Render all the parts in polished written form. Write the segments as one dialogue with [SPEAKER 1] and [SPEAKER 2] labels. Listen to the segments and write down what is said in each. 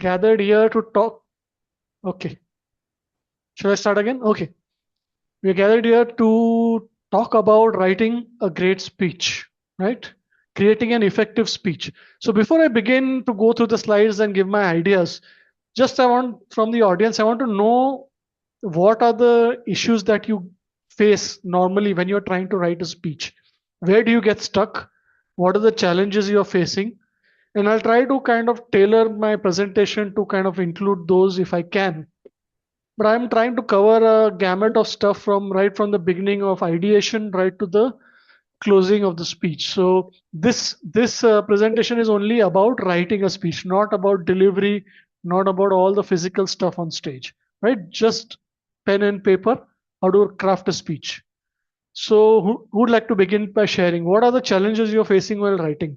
[SPEAKER 1] gathered here to talk. Okay. Should I start again? Okay. We are gathered here to talk about writing a great speech, right? Creating an effective speech. So before I begin to go through the slides and give my ideas, just I want from the audience, I want to know what are the issues that you face normally when you're trying to write a speech. Where do you get stuck? What are the challenges you're facing? And I'll try to kind of tailor my presentation to kind of include those if I can, but I'm trying to cover a gamut of stuff from right from the beginning of ideation right to the closing of the speech. So this presentation is only about writing a speech, not about delivery, not about all the physical stuff on stage, right? Just pen and paper, how to craft a speech. So who would like to begin by sharing? What are the challenges you're facing while writing?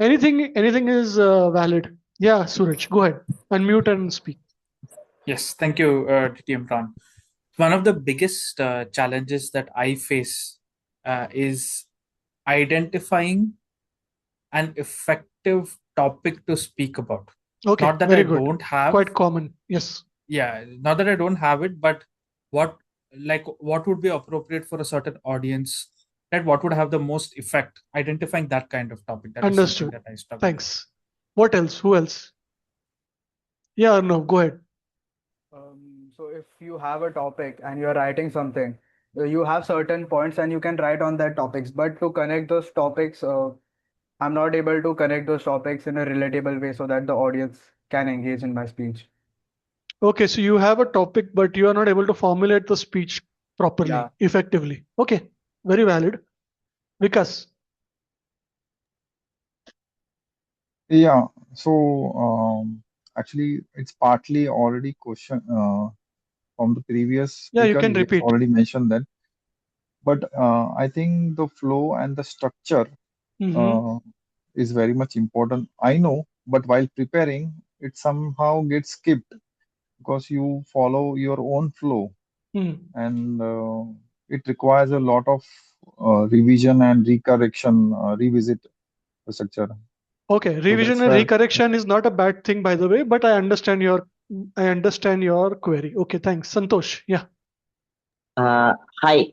[SPEAKER 1] Anything is valid. Yeah, Suraj, go ahead. Unmute and speak.
[SPEAKER 2] Yes, thank you, TTM Ron. One of the biggest challenges that I face is identifying an effective topic to speak about.
[SPEAKER 1] Okay,
[SPEAKER 2] Not that I
[SPEAKER 1] very good.
[SPEAKER 2] don't have,
[SPEAKER 1] Quite common. Yes.
[SPEAKER 2] yeah, not that I don't have it, but what what would be appropriate for a certain audience, right? What would have the most effect? Identifying that kind of topic, that is something
[SPEAKER 1] Understood.
[SPEAKER 2] that I struggle with.
[SPEAKER 1] Thanks. What else? Who else? Yeah, no, go ahead.
[SPEAKER 3] So if you have a topic and you're writing something, you have certain points and you can write on that topics. But to connect those topics, I'm not able to connect those topics in a relatable way so that the audience can engage in my speech.
[SPEAKER 1] Okay, so you have a topic, but you are not able to formulate the speech properly,
[SPEAKER 3] Yeah.
[SPEAKER 1] effectively. Okay, very valid. Vikas.
[SPEAKER 4] Yeah, so actually, it's partly already question from the previous
[SPEAKER 1] Yeah, you
[SPEAKER 4] speaker.
[SPEAKER 1] can
[SPEAKER 4] He has
[SPEAKER 1] repeat.
[SPEAKER 4] already mentioned that, but I think the flow and the structure
[SPEAKER 1] Mm-hmm.
[SPEAKER 4] uh, is very much important. I know, but while preparing, it somehow gets skipped because you follow your own flow,
[SPEAKER 1] Mm.
[SPEAKER 4] and it requires a lot of revision and recorrection, revisit the structure.
[SPEAKER 1] Okay,
[SPEAKER 4] So
[SPEAKER 1] revision
[SPEAKER 4] that's
[SPEAKER 1] and
[SPEAKER 4] where.
[SPEAKER 1] recorrection is not a bad thing, by the way, but I understand your query. Okay, thanks. Santosh. Yeah.
[SPEAKER 5] Uh, Hi.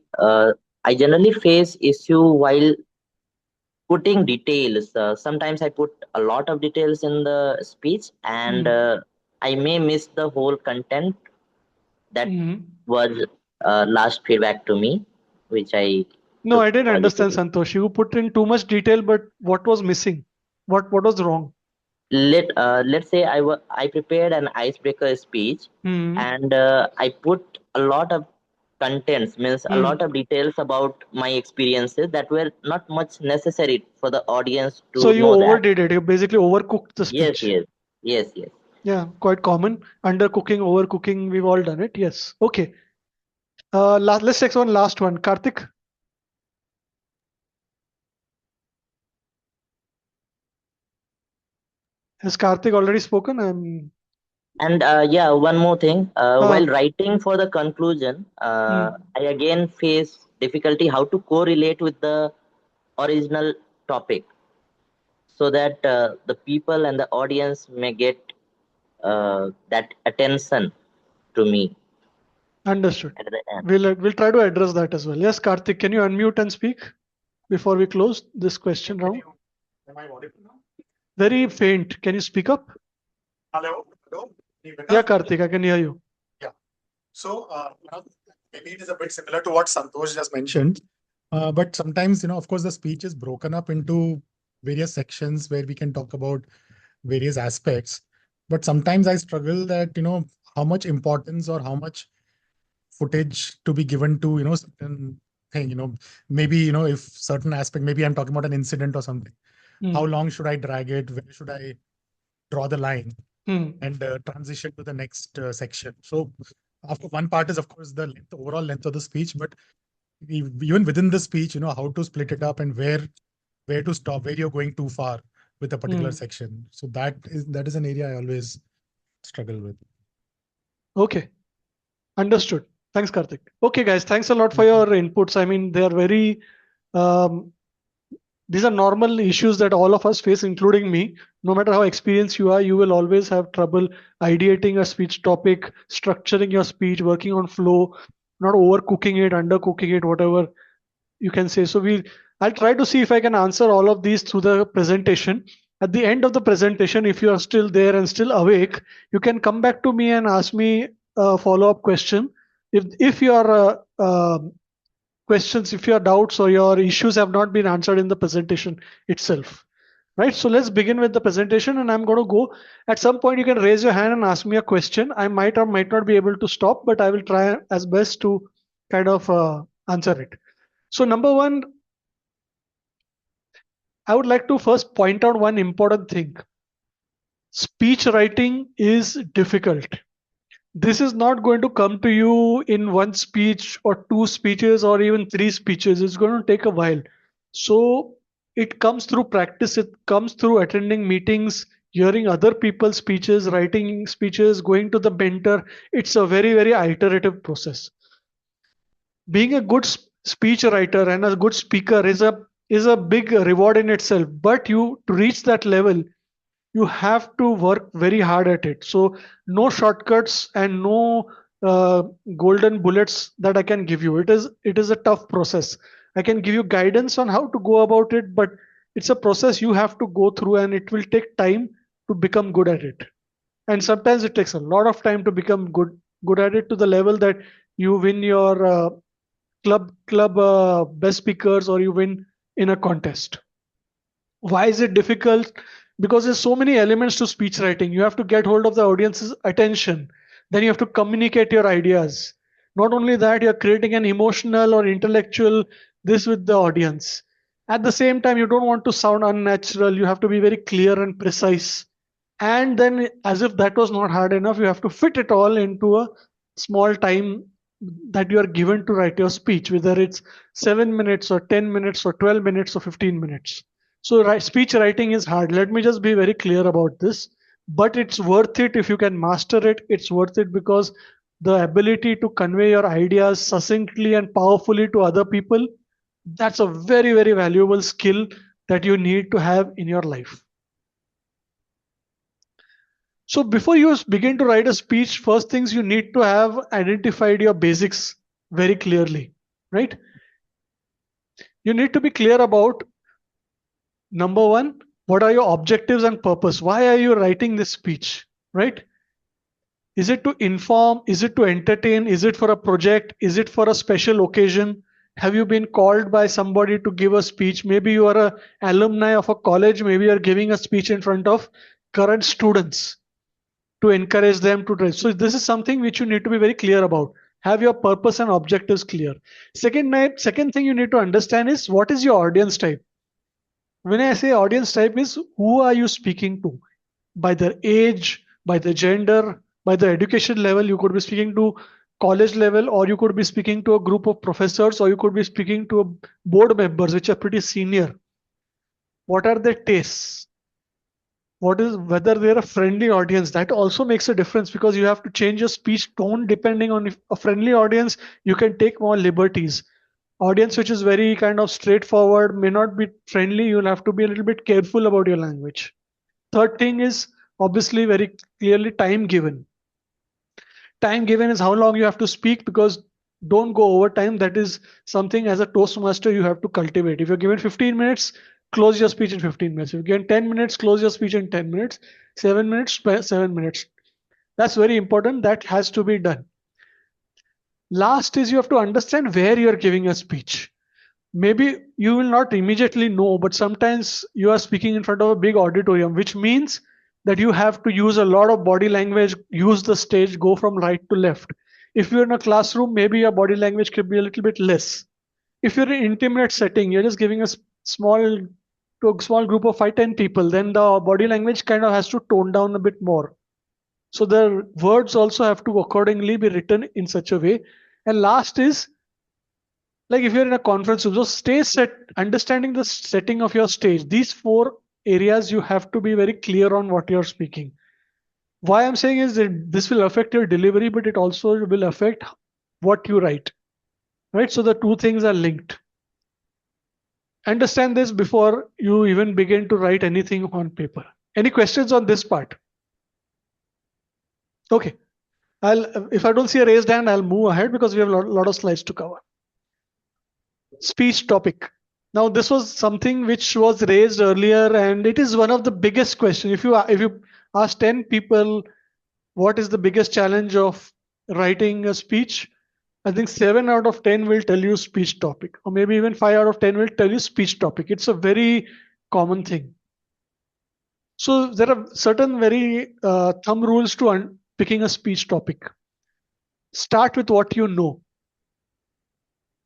[SPEAKER 5] I generally face issue while putting details. Sometimes I put a lot of details in the speech, and
[SPEAKER 1] Mm.
[SPEAKER 5] I may miss the whole content. That
[SPEAKER 1] Mm.
[SPEAKER 5] was last feedback to me, which I
[SPEAKER 1] No,
[SPEAKER 5] took
[SPEAKER 1] I didn't understand,
[SPEAKER 5] positively.
[SPEAKER 1] Santosh. You put in too much detail, but what was missing? What was wrong?
[SPEAKER 5] Let's say I prepared an icebreaker speech,
[SPEAKER 1] Hmm.
[SPEAKER 5] and I put a lot of contents, means a lot
[SPEAKER 1] Hmm.
[SPEAKER 5] of details about my experiences that were not much necessary for the audience
[SPEAKER 1] So
[SPEAKER 5] to
[SPEAKER 1] you
[SPEAKER 5] know that.
[SPEAKER 1] overdid it. You basically overcooked the
[SPEAKER 5] Yes,
[SPEAKER 1] speech.
[SPEAKER 5] yes, yes, yes.
[SPEAKER 1] Yeah, quite common. Undercooking, overcooking, we've all done it. Yes. Okay. Let's take one last one. Karthik, has Karthik already spoken?
[SPEAKER 5] And yeah, one more thing.
[SPEAKER 1] Uh,
[SPEAKER 5] While writing for the conclusion,
[SPEAKER 1] hmm.
[SPEAKER 5] I again face difficulty how to correlate with the original topic so that the people and the audience may get that attention to me
[SPEAKER 1] Understood.
[SPEAKER 5] at the end.
[SPEAKER 1] We'll try to address that as well. Yes, Karthik, can you unmute and speak before we close this question round?
[SPEAKER 6] Am I audible now?
[SPEAKER 1] Very faint. Can you speak up?
[SPEAKER 6] Hello, hello.
[SPEAKER 1] Yeah,
[SPEAKER 6] Better?
[SPEAKER 1] Karthik, I can hear you.
[SPEAKER 6] Yeah. So maybe it is a bit similar to what Santosh just mentioned. But sometimes, of course, the speech is broken up into various sections where we can talk about various aspects. But sometimes I struggle that, how much importance or how much footage to be given to, certain thing, maybe, if certain aspect, maybe I'm talking about an incident or something. How
[SPEAKER 1] Hmm.
[SPEAKER 6] long should I drag it? Where should I draw the line
[SPEAKER 1] Hmm.
[SPEAKER 6] and transition to the next section? So, after one part is, of course, the length, overall length of the speech, but even within the speech, how to split it up and where to stop, where you're going too far with a particular
[SPEAKER 1] Hmm.
[SPEAKER 6] section. So that is an area I always struggle with.
[SPEAKER 1] Okay. Understood. Thanks, Karthik. Okay, guys, thanks a lot for
[SPEAKER 6] Thank you.
[SPEAKER 1] your inputs. I mean, they are very um, these are normal issues that all of us face, including me. No matter how experienced you are, you will always have trouble ideating a speech topic, structuring your speech, working on flow, not overcooking it, undercooking it, whatever you can say. So I'll try to see if I can answer all of these through the presentation. At the end of the presentation, if you are still there and still awake, you can come back to me and ask me a follow-up question. If your questions, if your doubts or your issues have not been answered in the presentation itself. Right, so let's begin with the presentation, and I'm going to go. At some point, you can raise your hand and ask me a question. I might or might not be able to stop, but I will try as best to kind of answer it. So number one, I would like to first point out one important thing. Speech writing is difficult. This is not going to come to you in one speech or two speeches or even three speeches. It's going to take a while. So it comes through practice. It comes through attending meetings, hearing other people's speeches, writing speeches, going to the mentor. It's a very, very iterative process. Being a good speech writer and a good speaker is a big reward in itself. But to reach that level, you have to work very hard at it. So no shortcuts and no golden bullets that I can give you. It is a tough process. I can give you guidance on how to go about it, but it's a process you have to go through, and it will take time to become good at it. And sometimes it takes a lot of time to become good at it, to the level that you win your club best speakers, or you win in a contest. Why is it difficult? Because there's so many elements to speech writing. You have to get hold of the audience's attention. Then you have to communicate your ideas. Not only that, you're creating an emotional or intellectual this with the audience. At the same time, you don't want to sound unnatural. You have to be very clear and precise. And then, as if that was not hard enough, you have to fit it all into a small time that you are given to write your speech, whether it's 7 minutes or 10 minutes or 12 minutes or 15 minutes. So speech writing is hard. Let me just be very clear about this. But it's worth it if you can master it. It's worth it because the ability to convey your ideas succinctly and powerfully to other people, that's a very, very valuable skill that you need to have in your life. So before you begin to write a speech, first things you need to have identified your basics very clearly, right? You need to be clear about, number one, what are your objectives and purpose? Why are you writing this speech, right? Is it to inform? Is it to entertain? Is it for a project? Is it for a special occasion? Have you been called by somebody to give a speech? Maybe you are an alumni of a college. Maybe you are giving a speech in front of current students to encourage them to try. So this is something which you need to be very clear about. Have your purpose and objectives clear. Second thing you need to understand is, what is your audience type? When I say audience type, is who are you speaking to? By their age, by the gender, by the education level. You could be speaking to college level, or you could be speaking to a group of professors, or you could be speaking to board members which are pretty senior. What are their tastes? Whether they're a friendly audience? That also makes a difference, because you have to change your speech tone depending on. If a friendly audience, you can take more liberties. Audience which is very kind of straightforward may not be friendly. You'll have to be a little bit careful about your language. Third thing is obviously very clearly time given. Time given is how long you have to speak, because don't go over time. That is something as a Toastmaster you have to cultivate. If you're given 15 minutes, close your speech in 15 minutes. If you're given 10 minutes, close your speech in 10 minutes. 7 minutes, 7 minutes. That's very important. That has to be done. Last is, you have to understand where you're giving a speech. Maybe you will not immediately know, but sometimes you are speaking in front of a big auditorium, which means that you have to use a lot of body language, use the stage, go from right to left. If you're in a classroom, maybe your body language could be a little bit less. If you're in an intimate setting, you're just giving a small group of 5-10 people, then the body language kind of has to tone down a bit more. So the words also have to accordingly be written in such a way. And last is, like if you're in a conference room, so stage set, understanding the setting of your stage. These 4 areas you have to be very clear on what you're speaking. Why I'm saying is that this will affect your delivery, but it also will affect what you write, right? So the two things are linked. Understand this before you even begin to write anything on paper. Any questions on this part? Okay. If I don't see a raised hand, I'll move ahead because we have a lot of slides to cover. Speech topic. Now, this was something which was raised earlier, and it is one of the biggest questions. If you ask 10 people what is the biggest challenge of writing a speech, I think 7 out of 10 will tell you speech topic, or maybe even 5 out of 10 will tell you speech topic. It's a very common thing. So there are certain very thumb rules to picking a speech topic. Start with what you know.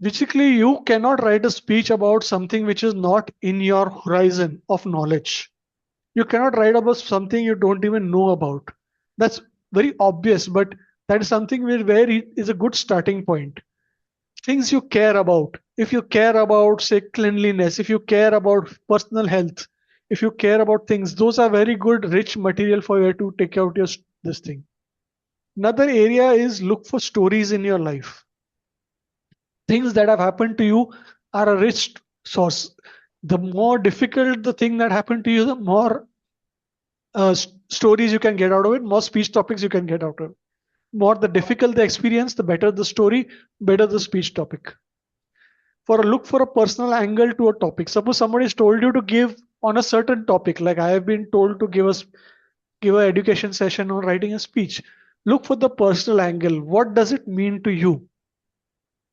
[SPEAKER 1] Basically, you cannot write a speech about something which is not in your horizon of knowledge. You cannot write about something you don't even know about. That's very obvious, but that is something where it is a good starting point. Things you care about. If you care about, say, cleanliness, if you care about personal health, if you care about things, those are very good, rich material for you to take out this thing. Another area is look for stories in your life. Things that have happened to you are a rich source. The more difficult the thing that happened to you, the more stories you can get out of it, more speech topics you can get out of it. More the difficult the experience, the better the story, better the speech topic. Look for a personal angle to a topic. Suppose somebody has told you to give on a certain topic, like I have been told to give an education session on writing a speech. Look for the personal angle. What does it mean to you?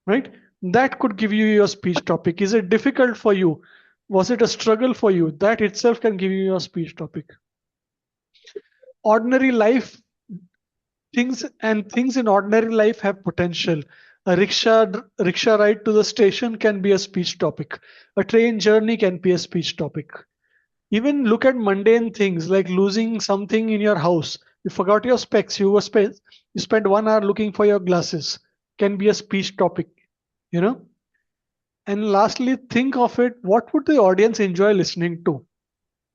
[SPEAKER 1] Right? That could give you your speech topic. Is it difficult for you? Was it a struggle for you? That itself can give you your speech topic. Ordinary life things in ordinary life have potential. A rickshaw ride to the station can be a speech topic. A train journey can be a speech topic. Even look at mundane things like losing something in your house. You forgot your specs. You spent 1 hour looking for your glasses. Can be a speech topic. You know. And lastly, think of it. What would the audience enjoy listening to?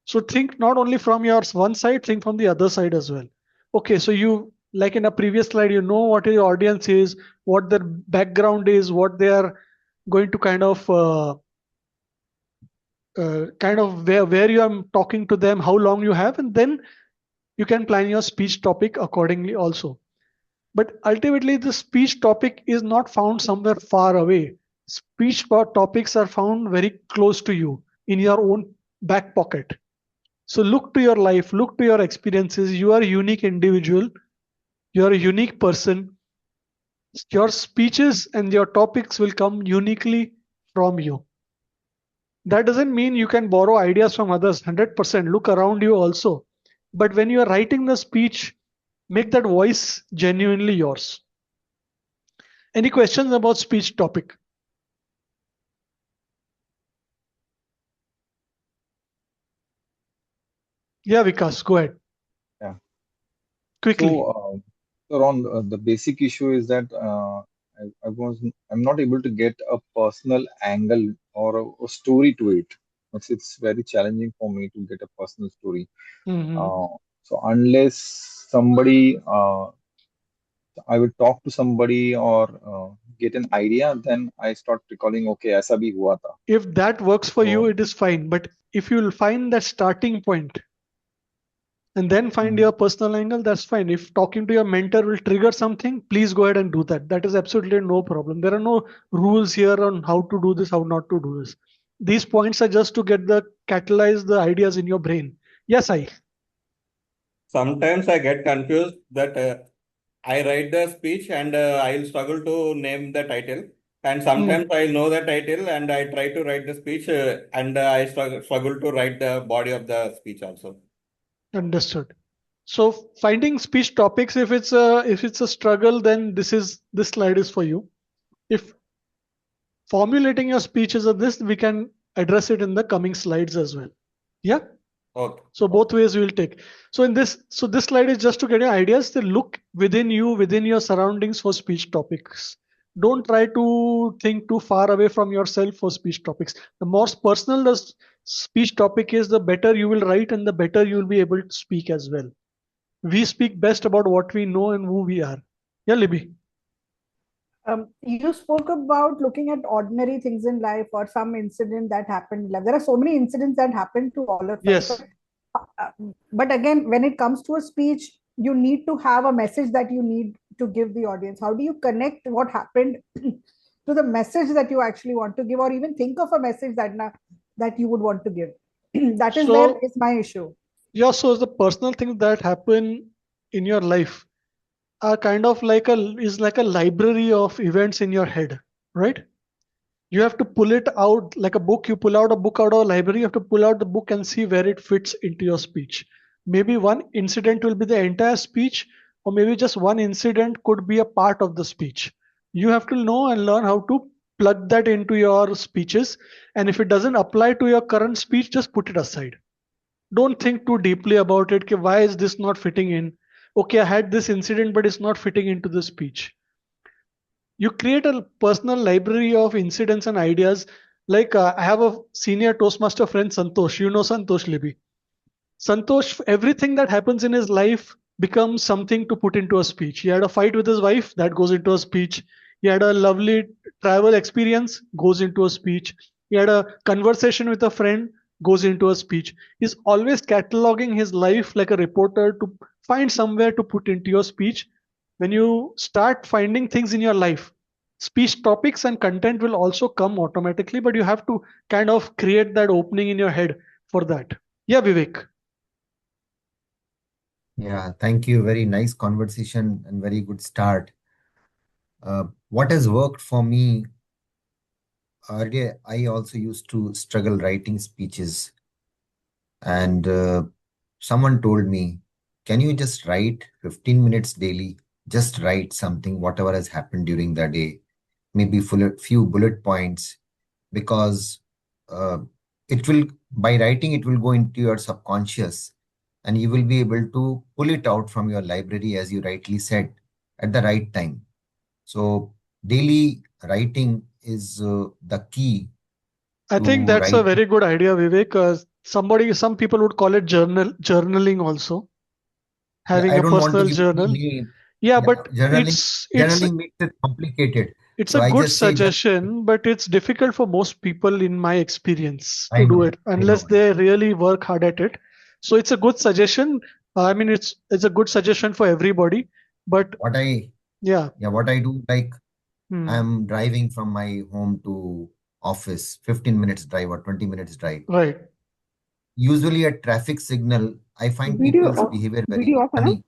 [SPEAKER 1] So think not only from your one side, think from the other side as well. Okay, so you, like in a previous slide, you know what your audience is, what their background is, what they are going to kind of where you are talking to them, how long you have, and then you can plan your speech topic accordingly also. But ultimately, the speech topic is not found somewhere far away. Speech topics are found very close to you in your own back pocket. So look to your life, look to your experiences. You are a unique individual. You are a unique person. Your speeches and your topics will come uniquely from you. That doesn't mean you can borrow ideas from others 100%. Look around you also. But when you are writing the speech, make that voice genuinely yours. Any questions about speech topic? Yeah, Vikas, go ahead.
[SPEAKER 4] Yeah.
[SPEAKER 1] Quickly.
[SPEAKER 4] So Ron, the basic issue is that I'm not able to get a personal angle or a story to it. It's very challenging for me to get a personal story. So unless somebody, I will talk to somebody or get an idea, then I start recalling, okay, aisa bhi hua tha.
[SPEAKER 1] If that works for you, it is fine. But if you'll find that starting point and then find your personal angle, that's fine. If talking to your mentor will trigger something, please go ahead and do that. That is absolutely no problem. There are no rules here on how to do this, how not to do this. These points are just to catalyze the ideas in your brain. Yes,
[SPEAKER 7] Sometimes I get confused that I write the speech and I'll struggle to name the title. And sometimes I know the title and I try to write the speech and I struggle to write the body of the speech also.
[SPEAKER 1] Understood. So finding speech topics, if it's a struggle, then this slide is for you. If formulating your speeches of this, we can address it in the coming slides as well. Yeah.
[SPEAKER 7] Okay.
[SPEAKER 1] So both ways we will take. So this slide is just to get your ideas. To look within you, within your surroundings for speech topics. Don't try to think too far away from yourself for speech topics. The more personal the speech topic is, the better you will write and the better you will be able to speak as well. We speak best about what we know and who we are. Yeah, Libby.
[SPEAKER 8] You spoke about looking at ordinary things in life or some incident that happened in life. There are so many incidents that happen to all of us,
[SPEAKER 1] Yes.
[SPEAKER 8] uh, but again, when it comes to a speech, you need to have a message that you need to give the audience. How do you connect what happened to the message that you actually want to give, or even think of a message that you would want to give? That is where
[SPEAKER 1] So
[SPEAKER 8] is my issue.
[SPEAKER 1] yeah, so the personal things that happen in your life are kind of like a library of events in your head, right? You have to pull it out like a book. You pull out a book out of a library, you have to pull out the book and see where it fits into your speech. Maybe one incident will be the entire speech, or maybe just one incident could be a part of the speech. You have to know and learn how to plug that into your speeches. And if it doesn't apply to your current speech, just put it aside. Don't think too deeply about it. Ki, why is this not fitting in? Okay, I had this incident, but it's not fitting into the speech. You create a personal library of incidents and ideas. Like I have a senior Toastmaster friend, Santosh. You know Santosh Libby. Santosh, everything that happens in his life becomes something to put into a speech. He had a fight with his wife, that goes into a speech. He had a lovely travel experience, goes into a speech. He had a conversation with a friend, goes into a speech. He's always cataloging his life like a reporter to find somewhere to put into your speech. When you start finding things in your life, speech topics and content will also come automatically, but you have to kind of create that opening in your head for that. Yeah, Vivek.
[SPEAKER 9] Yeah, thank you. Very nice conversation and very good start. What has worked for me earlier, I also used to struggle writing speeches, and someone told me, can you just write 15 minutes daily? Just write something, whatever has happened during the day, maybe few bullet points, because uh, it will, by writing, it will go into your subconscious and you will be able to pull it out from your library, as you rightly said, at the right time. So daily writing is the key
[SPEAKER 1] I think
[SPEAKER 9] to
[SPEAKER 1] that's a
[SPEAKER 9] write.
[SPEAKER 1] very good idea, Vivek. Some people would call it journaling also,
[SPEAKER 9] Yeah,
[SPEAKER 1] having
[SPEAKER 9] I
[SPEAKER 1] a
[SPEAKER 9] don't want to
[SPEAKER 1] personal
[SPEAKER 9] give any
[SPEAKER 1] journal.
[SPEAKER 9] name.
[SPEAKER 1] Yeah,
[SPEAKER 9] Yeah,
[SPEAKER 1] but
[SPEAKER 9] journaling makes it complicated.
[SPEAKER 1] it's
[SPEAKER 9] So
[SPEAKER 1] a
[SPEAKER 9] I
[SPEAKER 1] good
[SPEAKER 9] just say just,
[SPEAKER 1] suggestion, but it's difficult for most people, in my experience,
[SPEAKER 9] I
[SPEAKER 1] to do
[SPEAKER 9] know,
[SPEAKER 1] it
[SPEAKER 9] I know.
[SPEAKER 1] unless they really work hard at it. So it's a good suggestion. I mean, it's a good suggestion for everybody. But
[SPEAKER 9] What I,
[SPEAKER 1] yeah,
[SPEAKER 9] yeah, what I do, like
[SPEAKER 1] hmm,
[SPEAKER 9] I'm driving from my home to office, 15 minutes drive or 20 minutes drive.
[SPEAKER 1] right.
[SPEAKER 9] Usually at traffic signal, I find
[SPEAKER 8] Video
[SPEAKER 9] people's
[SPEAKER 8] off.
[SPEAKER 9] behavior very
[SPEAKER 8] Video off, है ना?
[SPEAKER 9] funny.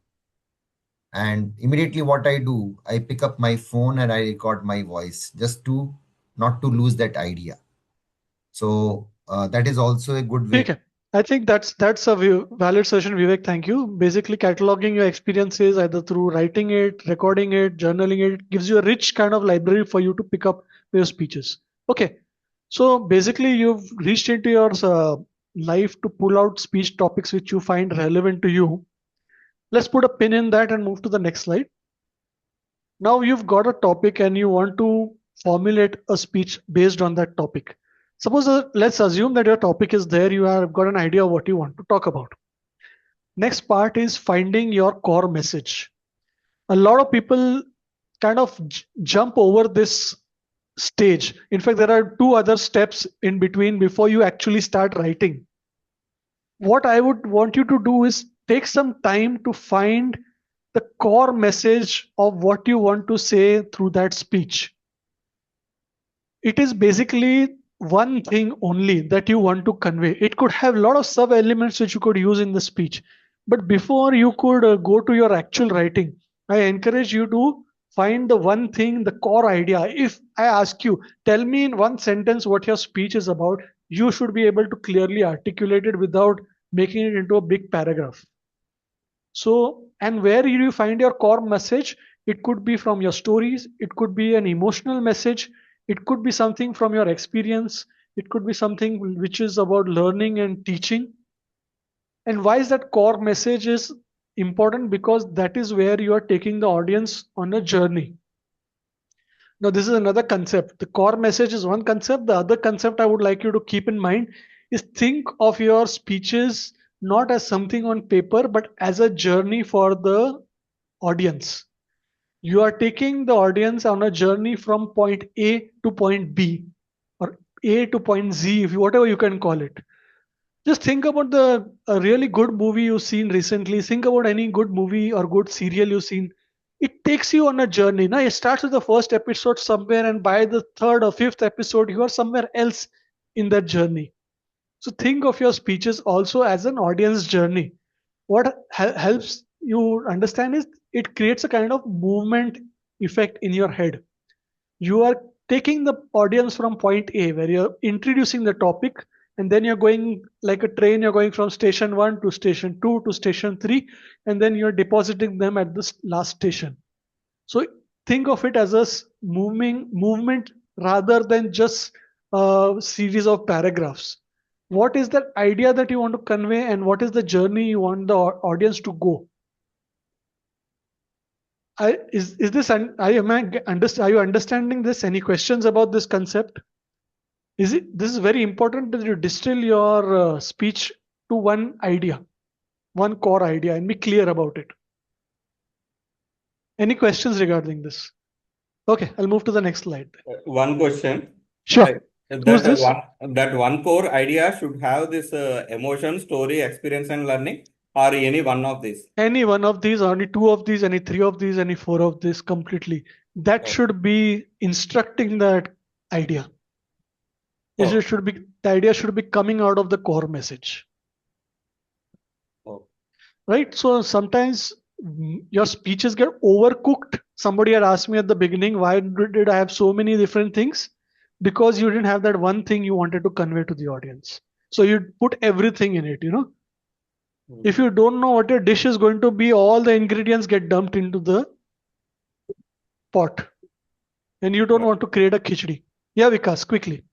[SPEAKER 9] And immediately what I do, I pick up my phone and I record my voice just to not to lose that idea. So that is also a good way.
[SPEAKER 1] Okay. I think that's a valid session, Vivek. Thank you. Basically, cataloging your experiences either through writing it, recording it, journaling it gives you a rich kind of library for you to pick up for your speeches. Okay. So basically, you've reached into your life to pull out speech topics which you find relevant to you. Let's put a pin in that and move to the next slide. Now you've got a topic and you want to formulate a speech based on that topic. Suppose let's assume that your topic is there, you have got an idea of what you want to talk about. Next part is finding your core message. A lot of people kind of jump over this stage. In fact, there are two other steps in between before you actually start writing. What I would want you to do is take some time to find the core message of what you want to say through that speech. It is basically one thing only that you want to convey. It could have a lot of sub elements which you could use in the speech. But before you could go to your actual writing, I encourage you to find the one thing, the core idea. If I ask you, tell me in one sentence what your speech is about, you should be able to clearly articulate it without making it into a big paragraph. So, and where do you find your core message? It could be from your stories, it could be an emotional message, it could be something from your experience, it could be something which is about learning and teaching. And why is that core message is important? Because that is where you are taking the audience on a journey. Now, this is another concept. The core message is one concept. The other concept I would like you to keep in mind is think of your speeches not as something on paper, but as a journey for the audience. You are taking the audience on a journey from point A to point B, or A to point Z, if you, whatever you can call it. Just think about a really good movie you've seen recently. Think about any good movie or good serial you've seen. It takes you on a journey. Now it starts with the first episode somewhere, and by the third or fifth episode, you are somewhere else in that journey. So think of your speeches also as an audience journey. What helps you understand is it creates a kind of movement effect in your head. You are taking the audience from point A, where you're introducing the topic, and then you're going like a train, you're going from station 1 to station 2 to station 3, and then you're depositing them at the last station. So think of it as a movement rather than just a series of paragraphs. What is the idea that you want to convey, and what is the journey you want the audience to go? Is this are you understanding this? Any questions about this concept? This is very important that you distill your speech to one idea, one core idea, and be clear about it. Any questions regarding this? Okay, I'll move to the next slide.
[SPEAKER 7] One question.
[SPEAKER 1] Sure. Who's this?
[SPEAKER 7] That one core idea should have this emotion, story, experience, and learning, or any one of these.
[SPEAKER 1] Any one of these, only two of these, any three of these, any four of these, completely. That should be instructing that idea. It should be, the idea should be coming out of the core message. Right? So sometimes your speeches get overcooked. Somebody had asked me at the beginning, why did I have so many different things? Because you didn't have that one thing you wanted to convey to the audience. So you put everything in it, you know. If you don't know what your dish is going to be, all the ingredients get dumped into the pot. And you don't want to create a khichdi. Yeah, Vikas, quickly.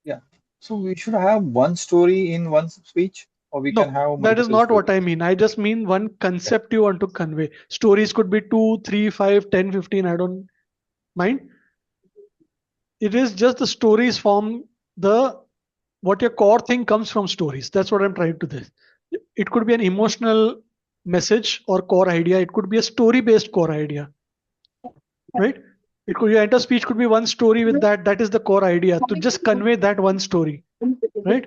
[SPEAKER 4] Yeah. So we should have one story in one speech, or we can have
[SPEAKER 1] that is
[SPEAKER 4] multiple
[SPEAKER 1] not what I
[SPEAKER 4] stories.
[SPEAKER 1] mean. I just mean one concept you want to convey. Stories could be 2, 3, 5, 10, 15. I don't mind. It is just the stories form what your core thing comes from stories. That's what I'm trying to do. It could be an emotional message or core idea. It could be a story-based core idea, right? It could, your entire speech could be one story with that is the core idea, to just convey that one story, right?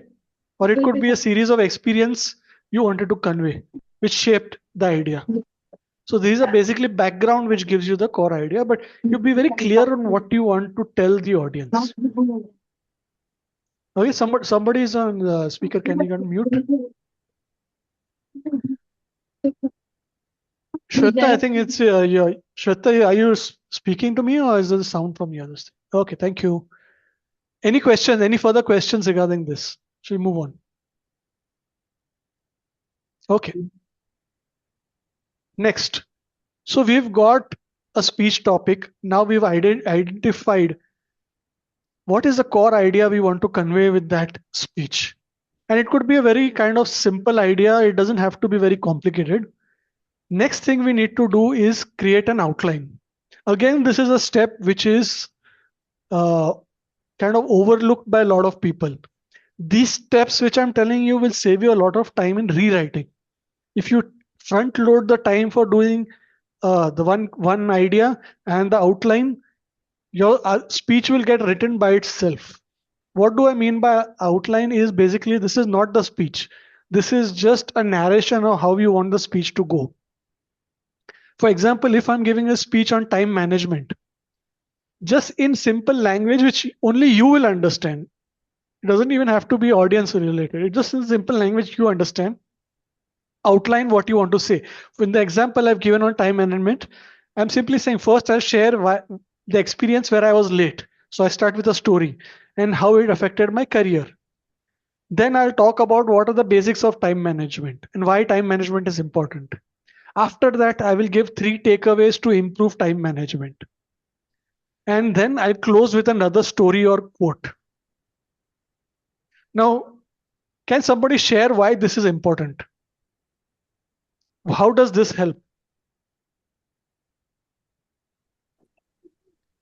[SPEAKER 1] Or it could be a series of experience you wanted to convey, which shaped the idea. So these are basically background which gives you the core idea, but you be very clear on what you want to tell the audience. Okay, somebody is on the speaker. Can you unmute? Shweta, I think it's Shweta, are you speaking to me, or is there a sound from the other side? Okay, thank you. Any questions? Any further questions regarding this? Should we move on? Okay. Next. So we've got a speech topic. Now we've identified what is the core idea we want to convey with that speech. And it could be a very kind of simple idea. It doesn't have to be very complicated. Next thing we need to do is create an outline. Again, this is a step which is kind of overlooked by a lot of people. These steps which I'm telling you will save you a lot of time in rewriting. If you front load the time for doing the one idea and the outline, your speech will get written by itself. What do I mean by outline is basically this is not the speech. This is just a narration of how you want the speech to go. For example, if I'm giving a speech on time management, just in simple language which only you will understand. It doesn't even have to be audience related. It's just in simple language you understand. Outline what you want to say. In the example I've given on time management, I'm simply saying first I'll share the experience where I was late. So I start with a story and how it affected my career. Then I'll talk about what are the basics of time management and why time management is important. After that, I will give 3 takeaways to improve time management. And then I'll close with another story or quote. Now, can somebody share why this is important? How does this help?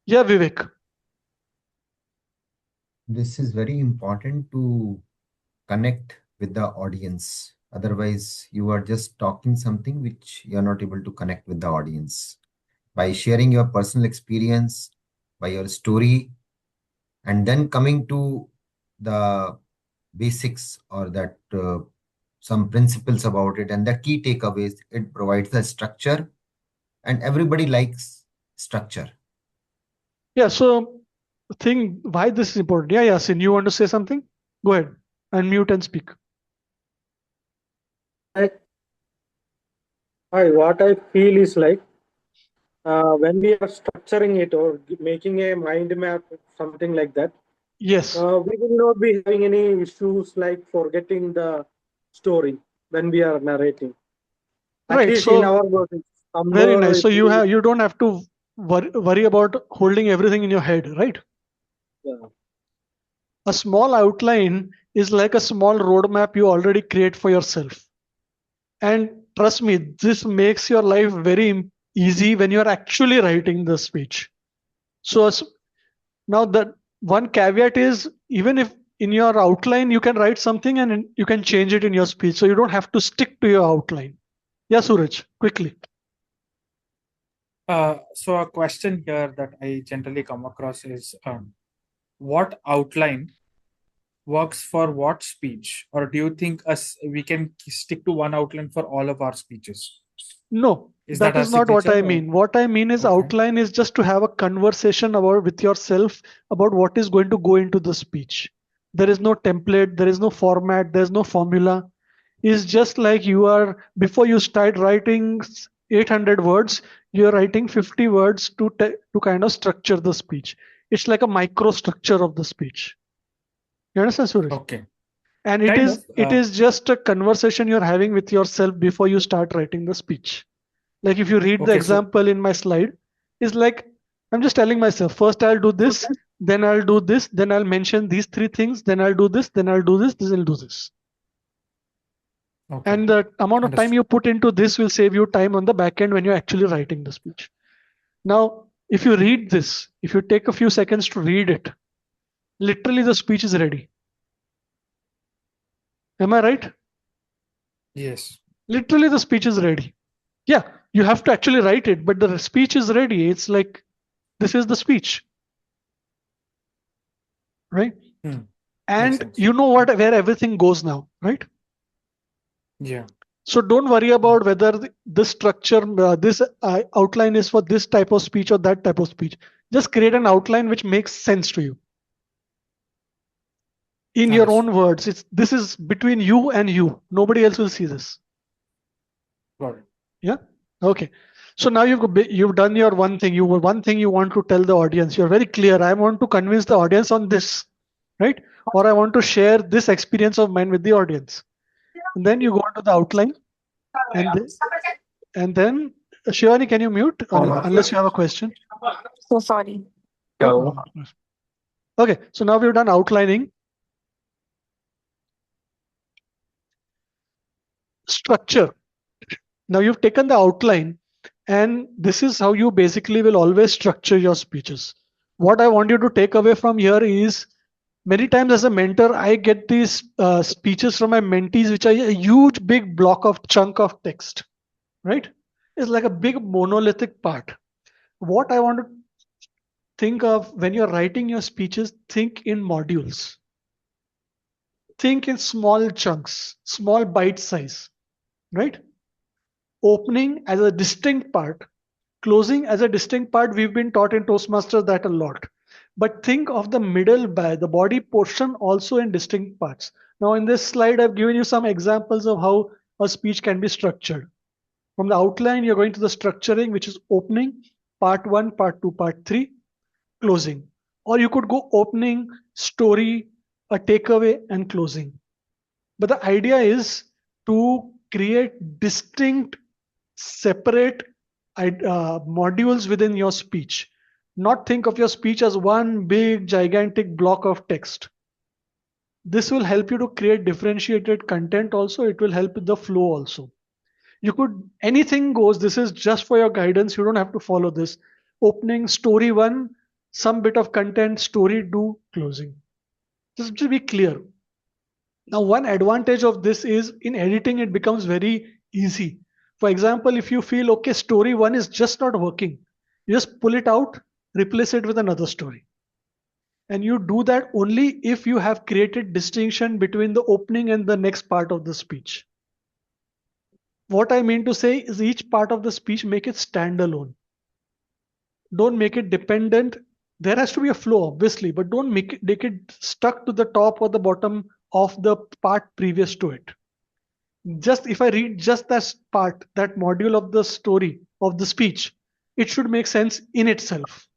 [SPEAKER 1] Yeah, Vivek.
[SPEAKER 9] This is very important to connect with the audience. Otherwise, you are just talking something which you are not able to connect with the audience. by sharing your personal experience, by your story, and then coming to the basics or that some principles about it and the key takeaways. It provides the structure, and everybody likes structure.
[SPEAKER 1] Yeah. So think why this is important. Yeah, Yasin, you want to say something? Go ahead. Unmute and speak.
[SPEAKER 10] What I feel is like when we are structuring it or making a mind map, something like that,
[SPEAKER 1] Yes.
[SPEAKER 10] we will not be having any issues like forgetting the story when we are narrating. At
[SPEAKER 1] Right.
[SPEAKER 10] least in
[SPEAKER 1] So
[SPEAKER 10] our world,
[SPEAKER 1] very
[SPEAKER 10] somewhere
[SPEAKER 1] nice.
[SPEAKER 10] it
[SPEAKER 1] So
[SPEAKER 10] will,
[SPEAKER 1] you don't have to worry about holding everything in your head, right?
[SPEAKER 10] yeah.
[SPEAKER 1] A small outline is like a small roadmap you already create for yourself. And trust me, this makes your life very easy when you're actually writing the speech. So now the one caveat is even if in your outline you can write something and you can change it in your speech. So you don't have to stick to your outline. Yeah, Suraj, quickly.
[SPEAKER 2] So a question here that I generally come across is what outline works for what speech, or do you think us we can stick to one outline for all of our speeches?
[SPEAKER 1] No,
[SPEAKER 2] Is
[SPEAKER 1] that
[SPEAKER 2] that our
[SPEAKER 1] is not what
[SPEAKER 2] signature?
[SPEAKER 1] I
[SPEAKER 2] Or?
[SPEAKER 1] mean. What I mean is
[SPEAKER 2] Okay.
[SPEAKER 1] outline is just to have a conversation about with yourself about what is going to go into the speech. There is no template, there is no format, there is no formula. It's just like you are before you start writing 800 words, you're writing 50 words to kind of structure the speech. It's like a micro structure of the speech. You understand, Suraj?
[SPEAKER 2] Okay.
[SPEAKER 1] And
[SPEAKER 2] Kind of.
[SPEAKER 1] it is just a conversation you're having with yourself before you start writing the speech. Like if you read the
[SPEAKER 2] Okay. So
[SPEAKER 1] example in my slide, it's like I'm just telling myself, first I'll do this, then I'll do this, then I'll mention these three things, then I'll do this, then I'll do this, then I'll do this.
[SPEAKER 2] okay.
[SPEAKER 1] And the amount of time
[SPEAKER 2] Understood.
[SPEAKER 1] you put into this will save you time on the back end when you're actually writing the speech. Now, if you read this, if you take a few seconds to read it, literally the speech is ready. Am I right?
[SPEAKER 2] Yes.
[SPEAKER 1] Literally the speech is ready. Yeah, you have to actually write it, but the speech is ready. It's like this is the speech, right?
[SPEAKER 2] Makes
[SPEAKER 1] And
[SPEAKER 2] sense.
[SPEAKER 1] you know what where everything goes now, right?
[SPEAKER 2] Yeah.
[SPEAKER 1] So don't worry about whether this structure, this outline is for this type of speech or that type of speech. Just create an outline which makes sense to you in your
[SPEAKER 2] Understood.
[SPEAKER 1] own words. This is between you and you. Nobody else will see this.
[SPEAKER 2] Got it.
[SPEAKER 1] Yeah. Okay. So now you've done your one thing. One thing you want to tell the audience. You're very clear. I want to convince the audience on this, right? Or I want to share this experience of mine with the audience. And then you go into the outline, and then Shivani, can you mute unless you have a question?
[SPEAKER 11] So sorry.
[SPEAKER 1] No. Okay. So now we've done outlining, structure. Now you've taken the outline, and this is how you basically will always structure your speeches. What I want you to take away from here is many times as a mentor, I get these speeches from my mentees, which are a huge, big block of chunk of text, right? It's like a big monolithic part. What I want to think of when you're writing your speeches, think in modules. Think in small chunks, small bite size, right? Opening as a distinct part, closing as a distinct part. We've been taught in Toastmasters that a lot. But think of the middle by the body portion also in distinct parts. Now, in this slide, I've given you some examples of how a speech can be structured. From the outline, you're going to the structuring, which is opening, part one, part two, part three, closing. Or you could go opening, story, a takeaway, and closing. But the idea is to create distinct, separate modules within your speech. Not think of your speech as one big, gigantic block of text. This will help you to create differentiated content also. It will help with the flow also. You could, anything goes. This is just for your guidance. You don't have to follow this. Opening, story one, some bit of content, story two, closing. Just to be clear. Now, one advantage of this is in editing, it becomes very easy. For example, if you feel, okay, story one is just not working, You just pull it out, replace it with another story. And you do that only if you have created distinction between the opening and the next part of the speech. What I mean to say is each part of the speech make it standalone. Don't make it dependent. There has to be a flow, obviously, but don't make it stuck to the top or the bottom of the part previous to it. Just if I read just that part, that module of the story of the speech, it should make sense in itself.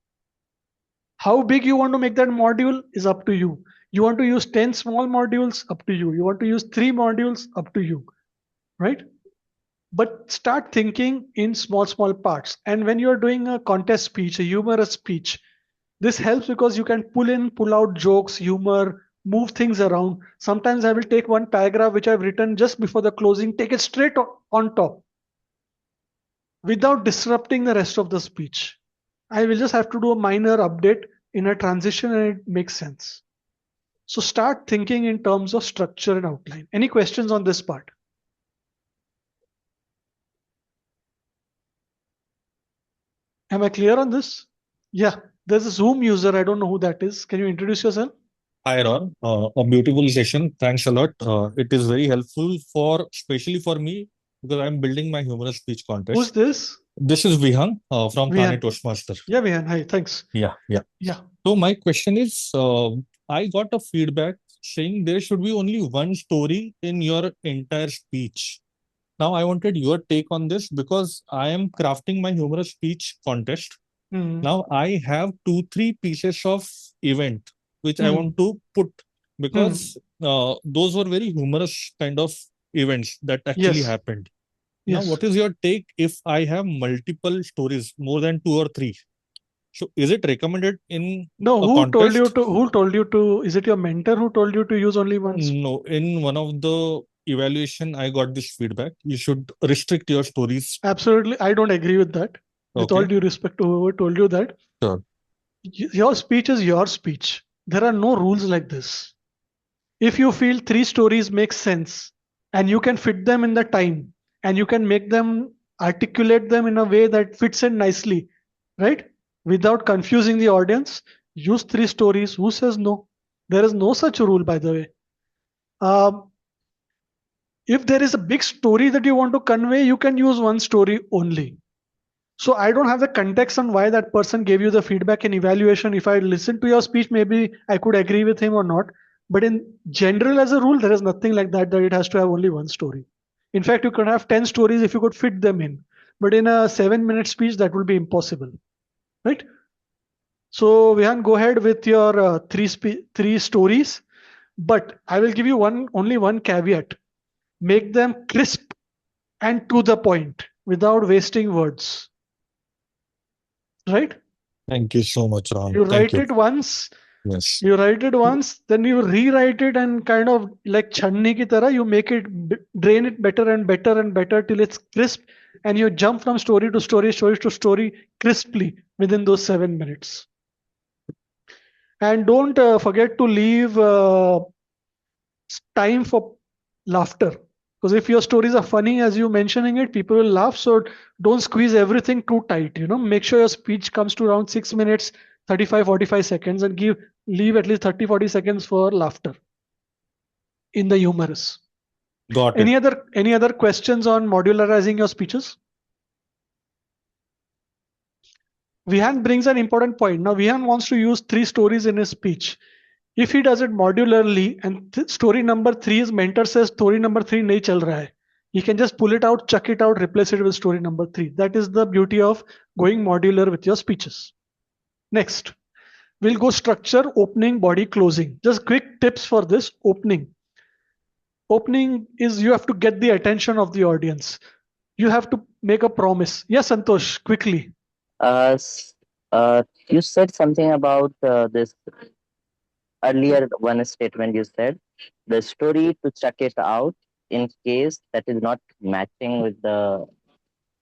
[SPEAKER 1] How big you want to make that module is up to you. You want to use 10 small modules, up to you. You want to use 3 modules, up to you, right? But start thinking in small parts. And when you're doing a contest speech, a humorous speech, this helps because you can pull in, pull out jokes, humor, move things around. Sometimes I will take one paragraph which I've written just before the closing, take it straight on top without disrupting the rest of the speech. I will just have to do a minor update in a transition and it makes sense. So start thinking in terms of structure and outline. Any questions on this part? Am I clear on this? Yeah, there's a Zoom user. I don't know who that is. Can you introduce yourself?
[SPEAKER 11] Hi, Ron. A beautiful session. Thanks a lot. It is very helpful especially for me, because I'm building my humorous speech contest.
[SPEAKER 1] Who's this?
[SPEAKER 11] This is Vihan from
[SPEAKER 1] Vihan.
[SPEAKER 11] Thane Toastmasters.
[SPEAKER 1] Yeah, Vihan. Hi, thanks.
[SPEAKER 11] Yeah.
[SPEAKER 1] Yeah.
[SPEAKER 11] So my question is, I got a feedback saying there should be only one story in your entire speech. Now, I wanted your take on this because I am crafting my humorous speech contest. Now, I have 2-3 pieces of event which I want to put, because those were very humorous kind of events that actually happened. Now, what is your take if I have multiple stories, more than 2 or 3? So is it recommended in
[SPEAKER 1] No,
[SPEAKER 11] a
[SPEAKER 1] who told
[SPEAKER 11] contest?
[SPEAKER 1] you to, is it your mentor who told you to use only one?
[SPEAKER 11] No, in one of the evaluation, I got this feedback. You should restrict your stories.
[SPEAKER 1] Absolutely. I don't agree with that. With all due respect to whoever told you that.
[SPEAKER 11] Sure.
[SPEAKER 1] Your speech is your speech. There are no rules like this. If you feel 3 stories make sense and you can fit them in the time and you can make them articulate them in a way that fits in nicely, right? Without confusing the audience, use 3 stories. Who says no? There is no such rule, by the way. If there is a big story that you want to convey, you can use one story only. So I don't have the context on why that person gave you the feedback and evaluation. If I listen to your speech, maybe I could agree with him or not. But in general, as a rule, there is nothing like that it has to have only one story. In fact, you could have 10 stories if you could fit them in. But in a 7-minute speech, that will be impossible, right? So Vihan, go ahead with your 3 stories. But I will give you only one caveat. Make them crisp and to the point without wasting words. Right?
[SPEAKER 11] Thank you so much, Ron.
[SPEAKER 1] You write it once.
[SPEAKER 11] Yes.
[SPEAKER 1] You write it once, then you rewrite it and kind of like channi ki tarah, you make it, drain it better and better and better till it's crisp, and you jump from story to story to story crisply within those 7 minutes. And don't forget to leave time for laughter. Because if your stories are funny as you mentioning it, people will laugh. So don't squeeze everything too tight. Make sure your speech comes to around 6 minutes, 35-45 seconds, and leave at least 30-40 seconds for laughter in the humorous.
[SPEAKER 11] Got it.
[SPEAKER 1] Any other questions on modularizing your speeches? Vihan brings an important point. Now Vihan wants to use 3 stories in his speech. If he does it modularly and story number 3, his mentor says story number 3 nahi chal raha hai, he can just pull it out, chuck it out, replace it with story number 3. That is the beauty of going modular with your speeches. Next, we'll go structure, opening, body, closing. Just quick tips for this. Opening is you have to get the attention of the audience. You have to make a promise. Yes, Santosh, quickly.
[SPEAKER 5] You said something about this earlier one statement. You said the story to check it out in case that is not matching with the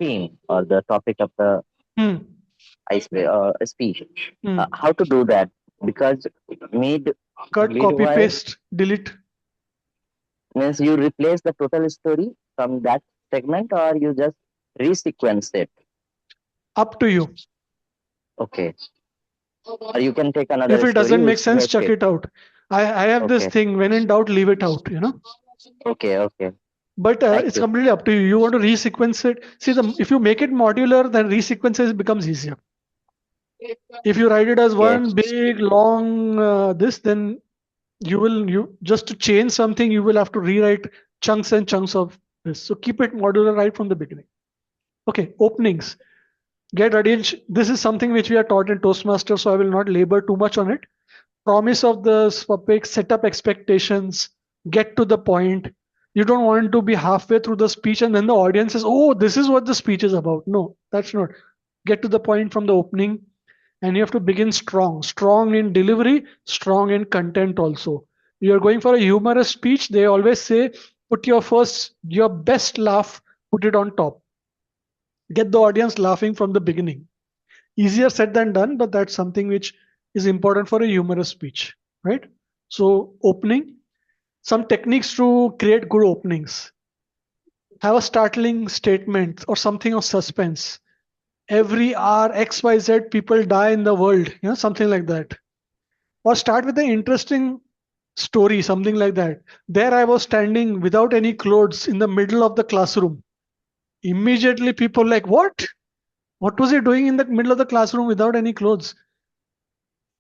[SPEAKER 5] theme or the topic of the speech. How to do that? Because
[SPEAKER 1] cut, copy, paste, delete.
[SPEAKER 5] Means you replace the total story from that segment, or you just resequence it?
[SPEAKER 1] Up to you.
[SPEAKER 5] Okay. Or you can take another
[SPEAKER 1] If it
[SPEAKER 5] story
[SPEAKER 1] doesn't make
[SPEAKER 5] which you
[SPEAKER 1] sense,
[SPEAKER 5] have
[SPEAKER 1] chuck
[SPEAKER 5] kept.
[SPEAKER 1] it out. I have this
[SPEAKER 5] Okay.
[SPEAKER 1] thing, when in doubt, leave it out,
[SPEAKER 5] Okay. Okay.
[SPEAKER 1] But
[SPEAKER 5] Thank
[SPEAKER 1] it's
[SPEAKER 5] you.
[SPEAKER 1] completely up to you. You want to resequence it. See, if you make it modular, then resequences becomes easier. If you write it as
[SPEAKER 5] Okay.
[SPEAKER 1] one big long then you just to change something, you will have to rewrite chunks and chunks of this. So keep it modular right from the beginning. Okay, openings. Get ready. This is something which we are taught in Toastmasters, so I will not labor too much on it. Promise of the topic, set up expectations, get to the point. You don't want to be halfway through the speech and then the audience says, oh, this is what the speech is about. No, that's not. Get to the point from the opening, and you have to begin strong in delivery, strong in content also. You're going for a humorous speech, they always say, put your best laugh, put it on top. Get the audience laughing from the beginning. Easier said than done, but that's something which is important for a humorous speech, right? So opening, some techniques to create good openings. Have a startling statement or something of suspense. Every hour XYZ people die in the world, something like that. Or start with an interesting story, something like that. There I was standing without any clothes in the middle of the classroom. Immediately people like, what was he doing in the middle of the classroom without any clothes?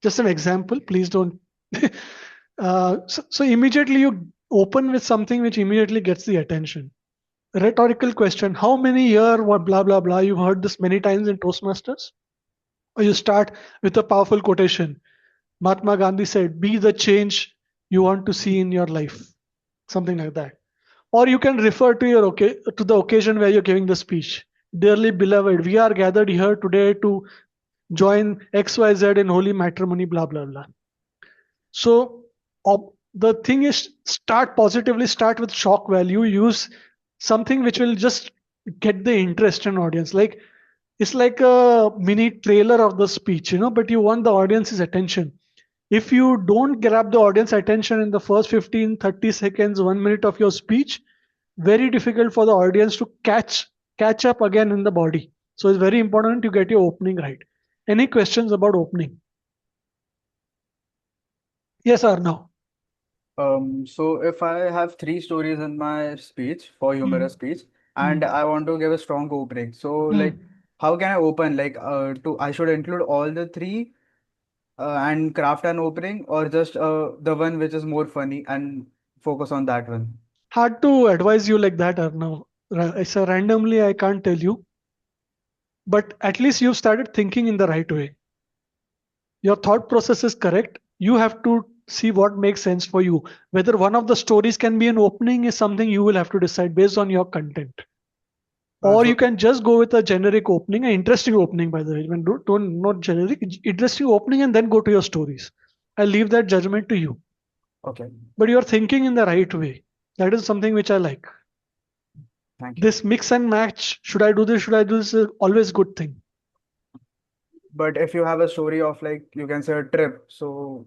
[SPEAKER 1] Just an example, please don't. So immediately you open with something which immediately gets the attention. Rhetorical question: how many year what blah blah blah? You've heard this many times in Toastmasters. Or you start with a powerful quotation. Mahatma Gandhi said, "Be the change you want to see in your life." Something like that. Or you can refer to the occasion where you're giving the speech. Dearly beloved, we are gathered here today to join XYZ in holy matrimony, blah blah blah. So the thing is, start positively, start with shock value, use something which will just get the interest in audience. Like it's like a mini trailer of the speech, but you want the audience's attention. If you don't grab the audience attention in the first 15, 30 seconds, 1 minute of your speech, very difficult for the audience to catch up again in the body. So it's very important to get your opening right. Any questions about opening? Yes or no?
[SPEAKER 3] So if I have three stories in my speech for humorous speech, and I want to give a strong opening, so like how can I open? Like I should include all the three and craft an opening, or just the one which is more funny and focus on that one.
[SPEAKER 1] Hard to advise you like that, Arnav. It's randomly, I can't tell you. But at least you've started thinking in the right way. Your thought process is correct. You have to see what makes sense for you. Whether one of the stories can be an opening is something you will have to decide based on your content. Or you
[SPEAKER 3] So
[SPEAKER 1] can just go with a generic opening, an interesting opening, by the way. Don't not generic, interesting opening, and then go to your stories. I leave that judgment to you.
[SPEAKER 3] okay,
[SPEAKER 1] But you're thinking in the right way. That is something which I like.
[SPEAKER 3] thank you.
[SPEAKER 1] This mix and match, should I do this, should I do this, is always good thing.
[SPEAKER 3] But if you have a story of, like, you can say a trip, so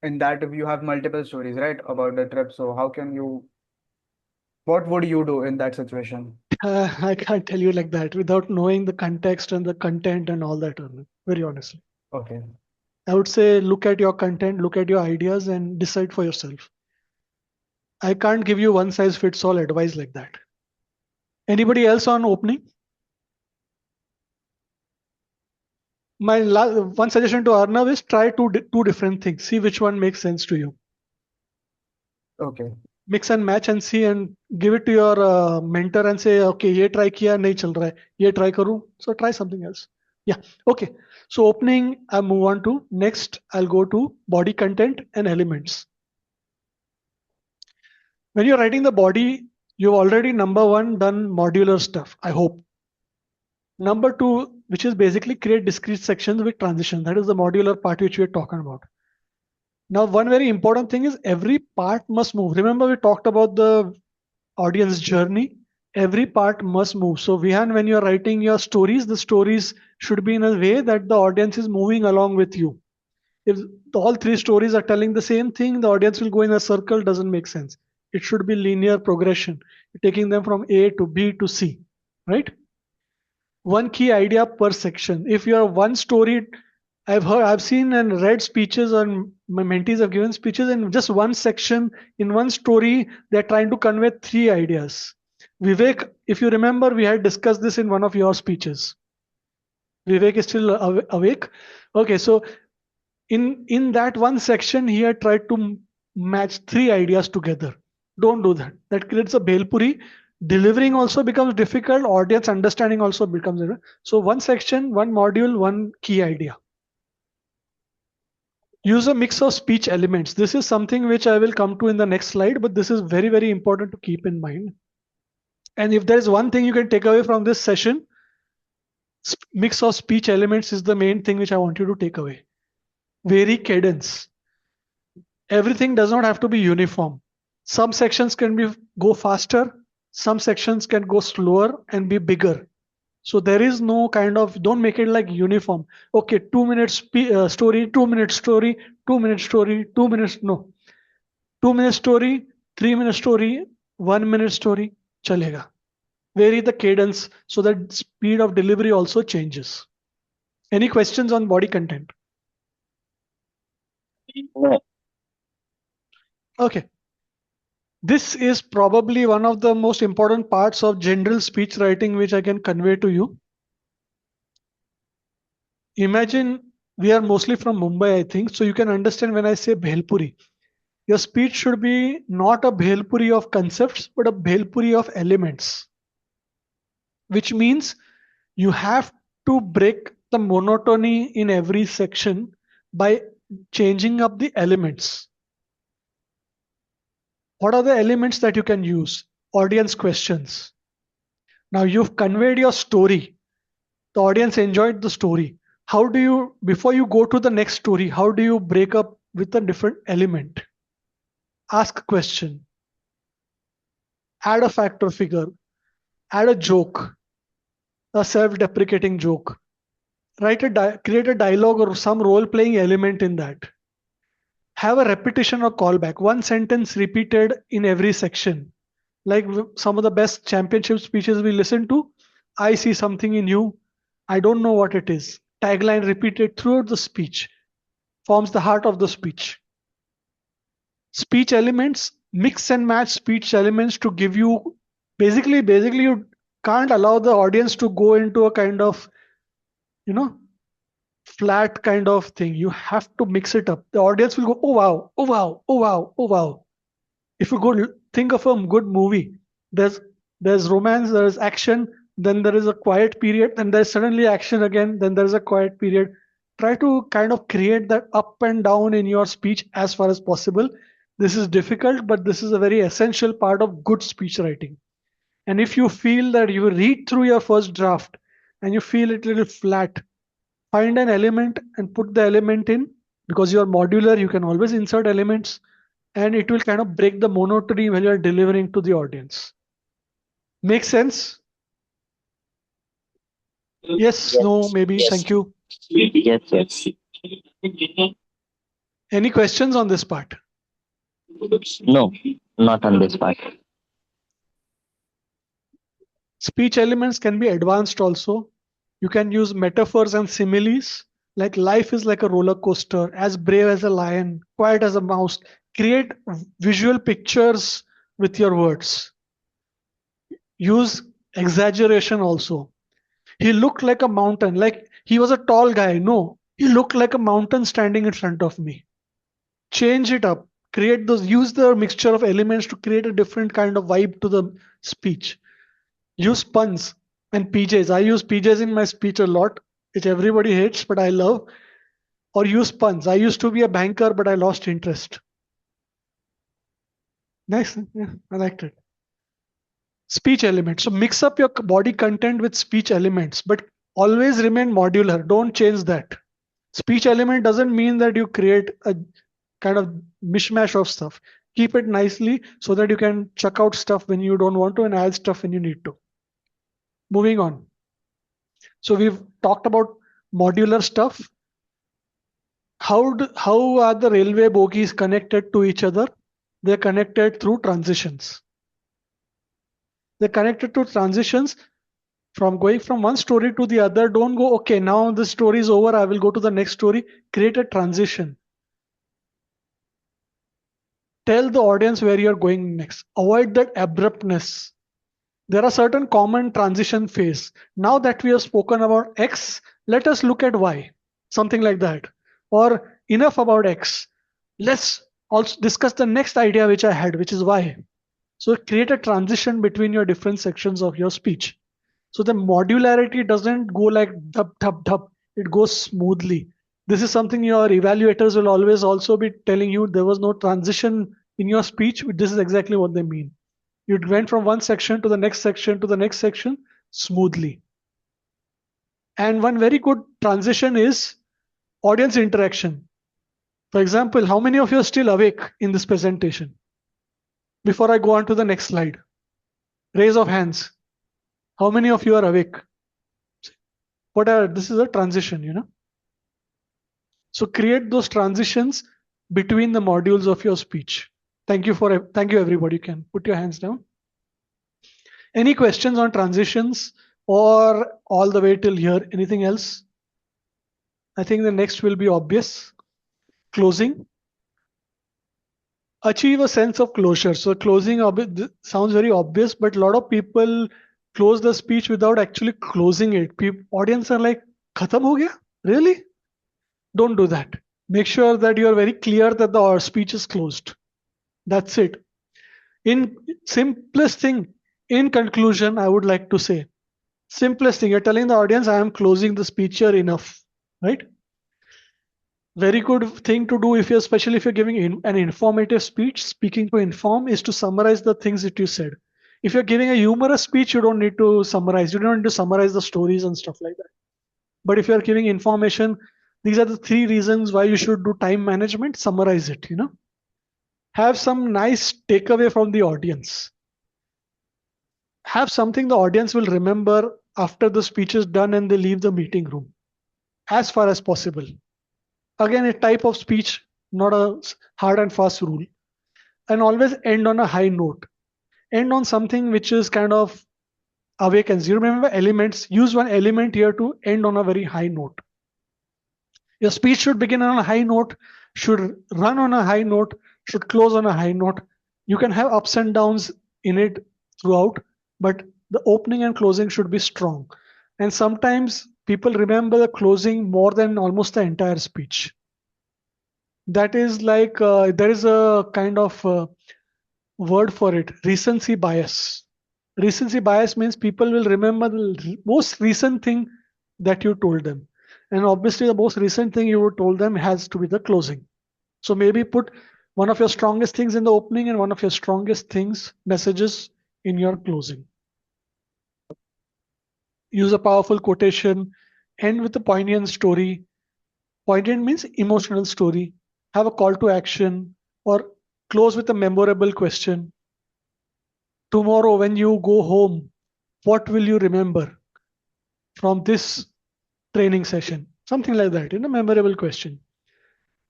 [SPEAKER 3] in that you have multiple stories, right, about the trip. So what would you do in that situation?
[SPEAKER 1] I can't tell you like that without knowing the context and the content and all that, Arnav, very honestly.
[SPEAKER 3] Okay.
[SPEAKER 1] I would say look at your content, look at your ideas, and decide for yourself. I can't give you one size fits all advice like that. Anybody else on opening? My one suggestion to Arnav is try two different things. See which one makes sense to you.
[SPEAKER 3] Okay.
[SPEAKER 1] Mix and match and see, and give it to your mentor and say, okay, ये try किया नहीं चल रहा है, ये try करूँ. So try something else. Yeah. Okay. So opening, I move on to next. I'll go to body content and elements. When you're writing the body, you've already number one done modular stuff, I hope. Number two, which is basically create discrete sections with transition. That is the modular part which we're talking about. Now, one very important thing is every part must move. Remember, we talked about the audience journey. Every part must move. So, Vihan, when you're writing your stories, the stories should be in a way that the audience is moving along with you. If all three stories are telling the same thing, the audience will go in a circle, doesn't make sense. It should be linear progression, taking them from A to B to C, right? one key idea per section. If you are one story, I've seen and read speeches, and my mentees have given speeches in just one section, in one story, they're trying to convey 3 ideas. Vivek, if you remember, we had discussed this in one of your speeches. Vivek is still awake. Okay, so in that one section, he had tried to match 3 ideas together. Don't do that. That creates a bhelpuri. Delivering also becomes difficult. Audience understanding also becomes difficult. So one section, one module, one key idea. Use a mix of speech elements. This is something which I will come to in the next slide, but this is very, very important to keep in mind. And if there is one thing you can take away from this session, mix of speech elements is the main thing which I want you to take away. Vary cadence. Everything does not have to be uniform. Some sections can go faster, some sections can go slower and be bigger. So there is no kind of, don't make it like uniform. Okay, 2 minutes story, 2 minutes story, 2 minutes story, 2 minutes, no. 2 minute story, 3 minute story, 1 minute story, chalega. Vary the cadence so that speed of delivery also changes. Any questions on body content?
[SPEAKER 5] No.
[SPEAKER 1] Okay. This is probably one of the most important parts of general speech writing which I can convey to you. Imagine we are mostly from Mumbai, I think, so you can understand when I say bhelpuri. Your speech should be not a bhelpuri of concepts, but a bhelpuri of elements. Which means you have to break the monotony in every section by changing up the elements. What are the elements that you can use? Audience questions. Now you've conveyed your story. The audience enjoyed the story. How do you, before you go to the next story, how do you break up with a different element? Ask a question. Add a fact or figure. Add a joke. A self-deprecating joke. Create a dialogue or some role-playing element in that. Have a repetition or callback. One sentence repeated in every section. Like some of the best championship speeches we listen to, I see something in you. I don't know what it is. Tagline repeated throughout the speech forms the heart of the speech. Speech elements, mix and match speech elements to give you, basically you can't allow the audience to go into a kind of, flat kind of thing. You have to mix it up. The audience will go, oh wow, oh wow, oh wow, oh wow. If you go think of a good movie, there's romance, there's action, then there is a quiet period, then there's suddenly action again, then there's a quiet period. Try to kind of create that up and down in your speech as far as possible. This is difficult, but this is a very essential part of good speech writing. And if you feel that you read through your first draft and you feel it a little flat, find an element and put the element in. Because you are modular, you can always insert elements, and it will kind of break the monotony when you are delivering to the audience. Make sense? Yes, no, maybe.
[SPEAKER 5] Yes.
[SPEAKER 1] Thank you.
[SPEAKER 5] Yes.
[SPEAKER 1] Any questions on this part?
[SPEAKER 5] No, not on this part.
[SPEAKER 1] Speech elements can be advanced also. You can use metaphors and similes, like life is like a roller coaster, as brave as a lion, quiet as a mouse. Create visual pictures with your words. Use exaggeration also. He looked like a mountain, like he was a tall guy. No, he looked like a mountain standing in front of me. Change it up. Use the mixture of elements to create a different kind of vibe to the speech. Use puns and PJs. I use PJs in my speech a lot, which everybody hates, but I love. Or use puns. I used to be a banker, but I lost interest. Nice. Yeah, I liked it. Speech elements. So mix up your body content with speech elements, but always remain modular. Don't change that. Speech element doesn't mean that you create a kind of mishmash of stuff. Keep it nicely so that you can chuck out stuff when you don't want to and add stuff when you need to. Moving on. So we've talked about modular stuff. How are the railway bogies connected to each other? They're connected through transitions. They're connected to transitions. From going from one story to the other, don't go, okay, now this story is over, I will go to the next story. Create a transition. Tell the audience where you're going next. Avoid that abruptness. There are certain common transition phase. Now that we have spoken about X, let us look at Y. Something like that. Or enough about X. Let's also discuss the next idea which I had, which is Y. So create a transition between your different sections of your speech. So the modularity doesn't go like dhub, dhub, dhub. It goes smoothly. This is something your evaluators will always also be telling you. There was no transition in your speech. This is exactly what they mean. You went from one section to the next section to the next section smoothly. And one very good transition is audience interaction. For example, how many of you are still awake in this presentation? Before I go on to the next slide, raise of hands. How many of you are awake? This is a transition, So create those transitions between the modules of your speech. Thank you everybody. You can put your hands down. Any questions on transitions or all the way till here? Anything else? I think the next will be obvious. Closing. Achieve a sense of closure. So closing sounds very obvious, but a lot of people close the speech without actually closing it. Audience are like, Khatam ho gaya? Really? Don't do that. Make sure that you are very clear that the speech is closed. That's it. In simplest thing, in conclusion, I would like to say, simplest thing, you're telling the audience, I am closing the speech here, enough, right? Very good thing to do, especially if you're giving an informative speech. Speaking to inform is to summarize the things that you said. If you're giving a humorous speech, you don't need to summarize. You don't need to summarize the stories and stuff like that. But if you're giving information, these are the 3 reasons why you should do time management. Summarize it, Have some nice takeaway from the audience. Have something the audience will remember after the speech is done and they leave the meeting room, as far as possible. Again, a type of speech, not a hard and fast rule. And always end on a high note. End on something which is kind of awakens. You remember elements, use one element here to end on a very high note. Your speech should begin on a high note, should run on a high note, should close on a high note. You can have ups and downs in it throughout, but the opening and closing should be strong. And sometimes people remember the closing more than almost the entire speech. That is like, there is a kind of word for it, recency bias. Recency bias means people will remember the most recent thing that you told them. And obviously the most recent thing you told them has to be the closing. So maybe put one of your strongest things in the opening and one of your strongest messages in your closing. Use a powerful quotation, end with a poignant story. Poignant means emotional story. Have a call to action or close with a memorable question. Tomorrow when you go home, what will you remember from this training session? Something like that, memorable question.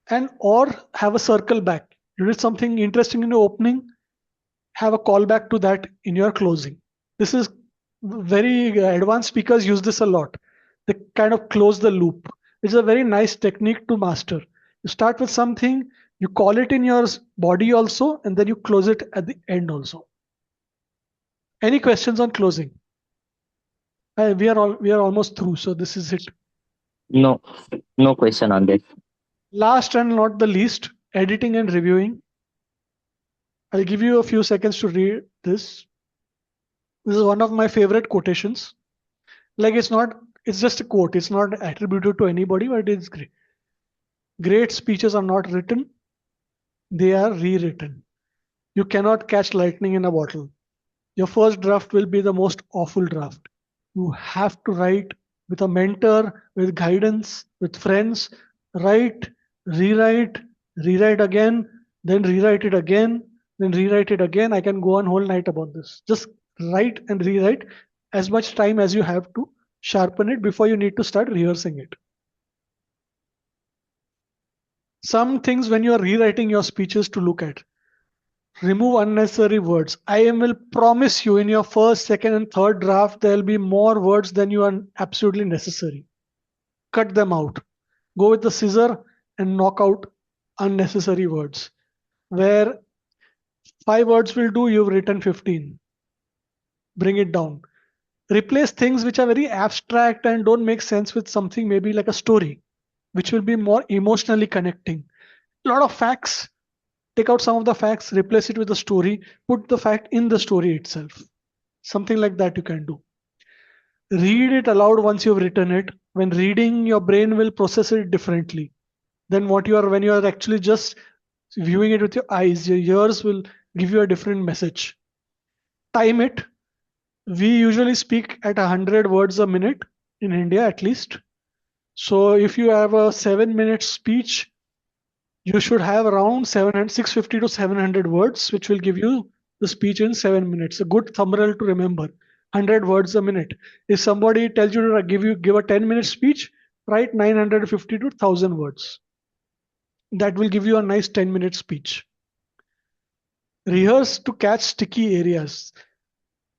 [SPEAKER 1] And or have a circle back. You did something interesting in your opening, have a callback to that in your closing. This is very advanced speakers use this a lot. They kind of close the loop. It's a very nice technique to master. You start with something, you call it in your body also, and then you close it at the end also. Any questions on closing? We are almost through, so this is it.
[SPEAKER 5] No question on this.
[SPEAKER 1] Last and not the least, editing and reviewing. I'll give you a few seconds to read this. This is one of my favorite quotations. Like it's just a quote. It's not attributed to anybody, but it's great. Great speeches are not written. They are rewritten. You cannot catch lightning in a bottle. Your first draft will be the most awful draft. You have to write with a mentor, with guidance, with friends. Write, rewrite again, then rewrite it again, then rewrite it again. I can go on whole night about this. Just write and rewrite as much time as you have to sharpen it before you need to start rehearsing it. Some things when you are rewriting your speeches to look at. Remove unnecessary words. I will promise you in your first, second, and third draft, there will be more words than you are absolutely necessary. Cut them out. Go with the scissor and knock out unnecessary words. Where 5 words will do, you've written 15. Bring it down. Replace things which are very abstract and don't make sense with something maybe like a story, which will be more emotionally connecting. A lot of facts. Take out some of the facts, replace it with a story, put the fact in the story itself. Something like that you can do. Read it aloud once you've written it. When reading, your brain will process it differently than what you are when you are actually just viewing it with your eyes. Your ears will give you a different message. Time it. We usually speak at 100 words a minute in India at least. So if you have a 7-minute speech, you should have around 650 to 700 words, which will give you the speech in 7 minutes. A good thumbnail to remember. 100 words a minute. If somebody tells you to give a 10-minute speech, write 950 to 1000 words. That will give you a nice 10-minute speech. Rehearse to catch sticky areas.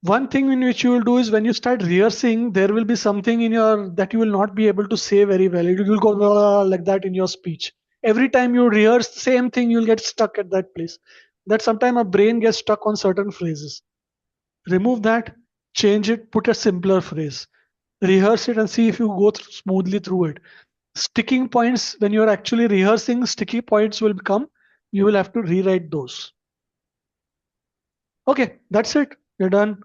[SPEAKER 1] One thing in which you will do is when you start rehearsing, there will be something in your that you will not be able to say very well. You will go like that in your speech. Every time you rehearse the same thing, you'll get stuck at that place. That sometimes our brain gets stuck on certain phrases. Remove that, change it, put a simpler phrase. Rehearse it and see if you go smoothly through it. Sticking points, when you're actually rehearsing, sticky points will become, you will have to rewrite those. Okay, that's it. You're done.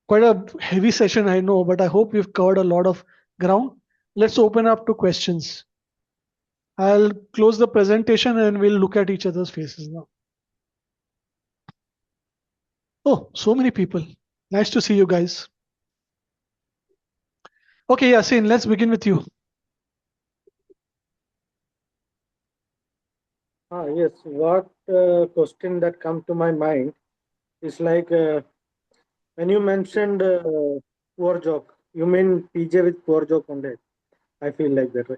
[SPEAKER 1] Quite a heavy session, I know, but I hope we've covered a lot of ground. Let's open up to questions. I'll close the presentation and we'll look at each other's faces now. Oh, so many people. Nice to see you guys. Okay, Yasin, let's begin with you.
[SPEAKER 10] Yes, what question that come to my mind is like when you mentioned poor joke, you mean PJ with poor joke only. I feel like that way.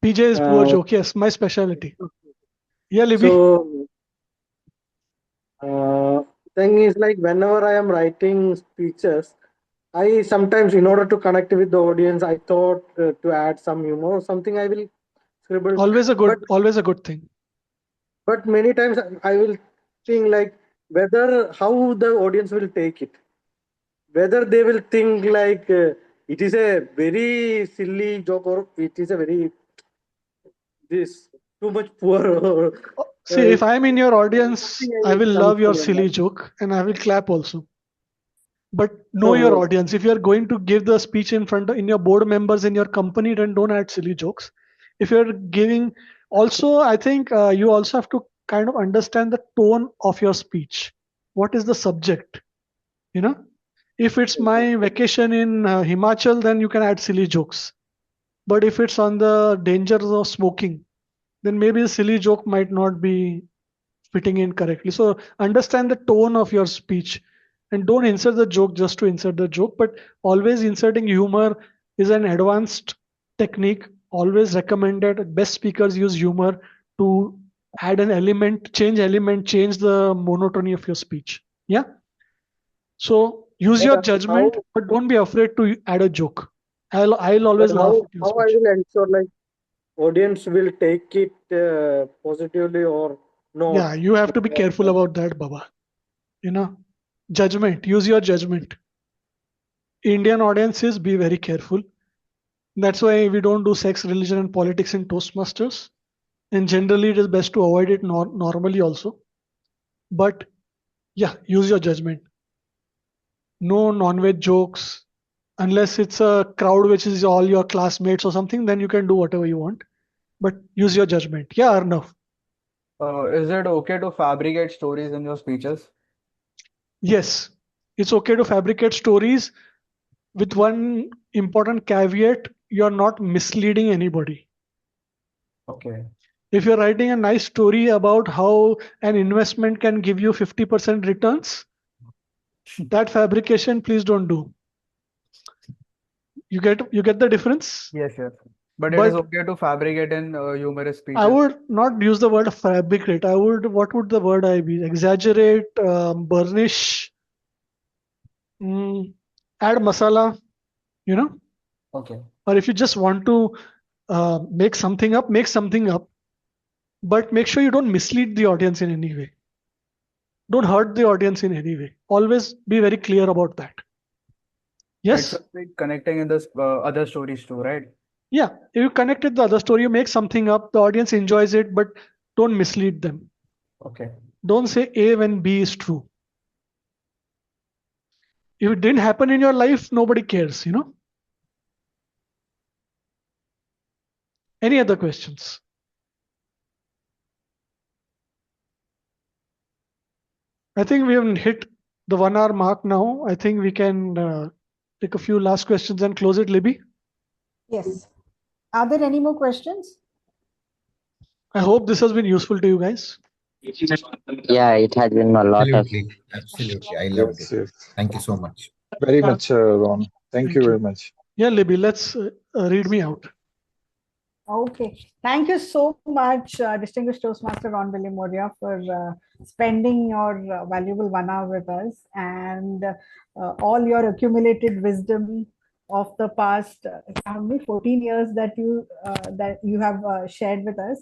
[SPEAKER 1] PJ is poor joke, yes, my specialty. Yeah, Libby.
[SPEAKER 10] So thing is like whenever I am writing speeches, I sometimes, in order to connect with the audience, I thought to add some humor or something. I will scribble.
[SPEAKER 1] Always a good thing.
[SPEAKER 10] But many times I will think like whether how the audience will take it, whether they will think like it is a very silly joke or it is a very this too much poor. Or,
[SPEAKER 1] see, if I'm in your audience, I will love your
[SPEAKER 10] to
[SPEAKER 1] silly joke and I will clap also. But know your audience. If you're going to give the speech in your board members in your company, then don't add silly jokes. If you're giving, also, I think you also have to kind of understand the tone of your speech. What is the subject? You know, if it's my vacation in Himachal, then you can add silly jokes. But if it's on the dangers of smoking, then maybe the silly joke might not be fitting in correctly. So understand the tone of your speech and don't insert the joke just to insert the joke, but always inserting humor is an advanced technique, always recommended. Best speakers use humor to add an element, change the monotony of your speech. Yeah. So use your judgment, but don't be afraid to add a joke. I'll always laugh at your
[SPEAKER 10] how I
[SPEAKER 1] speech.
[SPEAKER 10] will ensure like audience will take it positively or not?
[SPEAKER 1] Yeah, you have to be careful about that, Baba. You know, judgment. Use your judgment. Indian audiences, be very careful. That's why we don't do sex, religion, and politics in Toastmasters. And generally, it is best to avoid it normally also. But yeah, use your judgment. No non-veg jokes. Unless it's a crowd which is all your classmates or something, then you can do whatever you want. But use your judgment. Yeah, Arnav.
[SPEAKER 3] Is it okay to fabricate stories in your speeches?
[SPEAKER 1] Yes, it's okay to fabricate stories with one important caveat: you're not misleading anybody.
[SPEAKER 3] Okay.
[SPEAKER 1] If you're writing a nice story about how an investment can give you 50% returns, that fabrication please don't do. You get the difference?
[SPEAKER 3] Yes, yes. But it is
[SPEAKER 1] But
[SPEAKER 3] okay to fabricate in humorous speeches.
[SPEAKER 1] I would not use the word fabricate. What would the word I be? Exaggerate, burnish, add masala, you know?
[SPEAKER 3] Okay.
[SPEAKER 1] Or if you just want to make something up, make something up. But make sure you don't mislead the audience in any way. Don't hurt the audience in any way. Always be very clear about that.
[SPEAKER 3] It
[SPEAKER 1] Yes?
[SPEAKER 3] should be connecting in this other stories too, right?
[SPEAKER 1] Yeah. If you connect with the other story, you make something up, the audience enjoys it, but don't mislead them.
[SPEAKER 3] Okay.
[SPEAKER 1] Don't say A when B is true. If it didn't happen in your life, nobody cares, you know? Any other questions? I think we have hit the 1 hour mark now. I think we can take a few last questions and close it, Libby.
[SPEAKER 8] Yes. Are there any more questions?
[SPEAKER 1] I hope this has been useful to you guys.
[SPEAKER 5] Yeah, it has been a lot of.
[SPEAKER 9] Absolutely. I loved
[SPEAKER 4] Yes,
[SPEAKER 9] it.
[SPEAKER 4] yes.
[SPEAKER 9] Thank you so much.
[SPEAKER 4] Very much, Ron. Thank you very much.
[SPEAKER 1] Yeah, Libby, let's read me out.
[SPEAKER 8] Okay. Thank you so much, distinguished Toastmaster Ron Billimoria, for spending your valuable 1 hour with us and all your accumulated wisdom of the past how many 14 years that you have shared with us.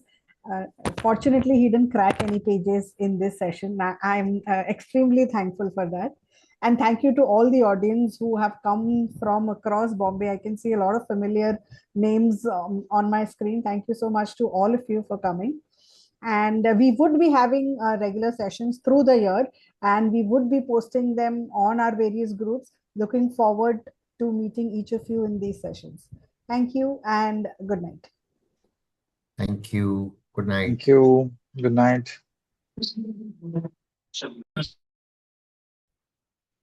[SPEAKER 8] Fortunately, he didn't crack any pages in this session. I'm extremely thankful for that. And thank you to all the audience who have come from across Bombay. I can see a lot of familiar names on my screen. Thank you so much to all of you for coming. And we would be having regular sessions through the year, and we would be posting them on our various groups. Looking forward to meeting each of you in these sessions. Thank you and good night.
[SPEAKER 9] Thank you. Good night.
[SPEAKER 4] Thank you. Good night.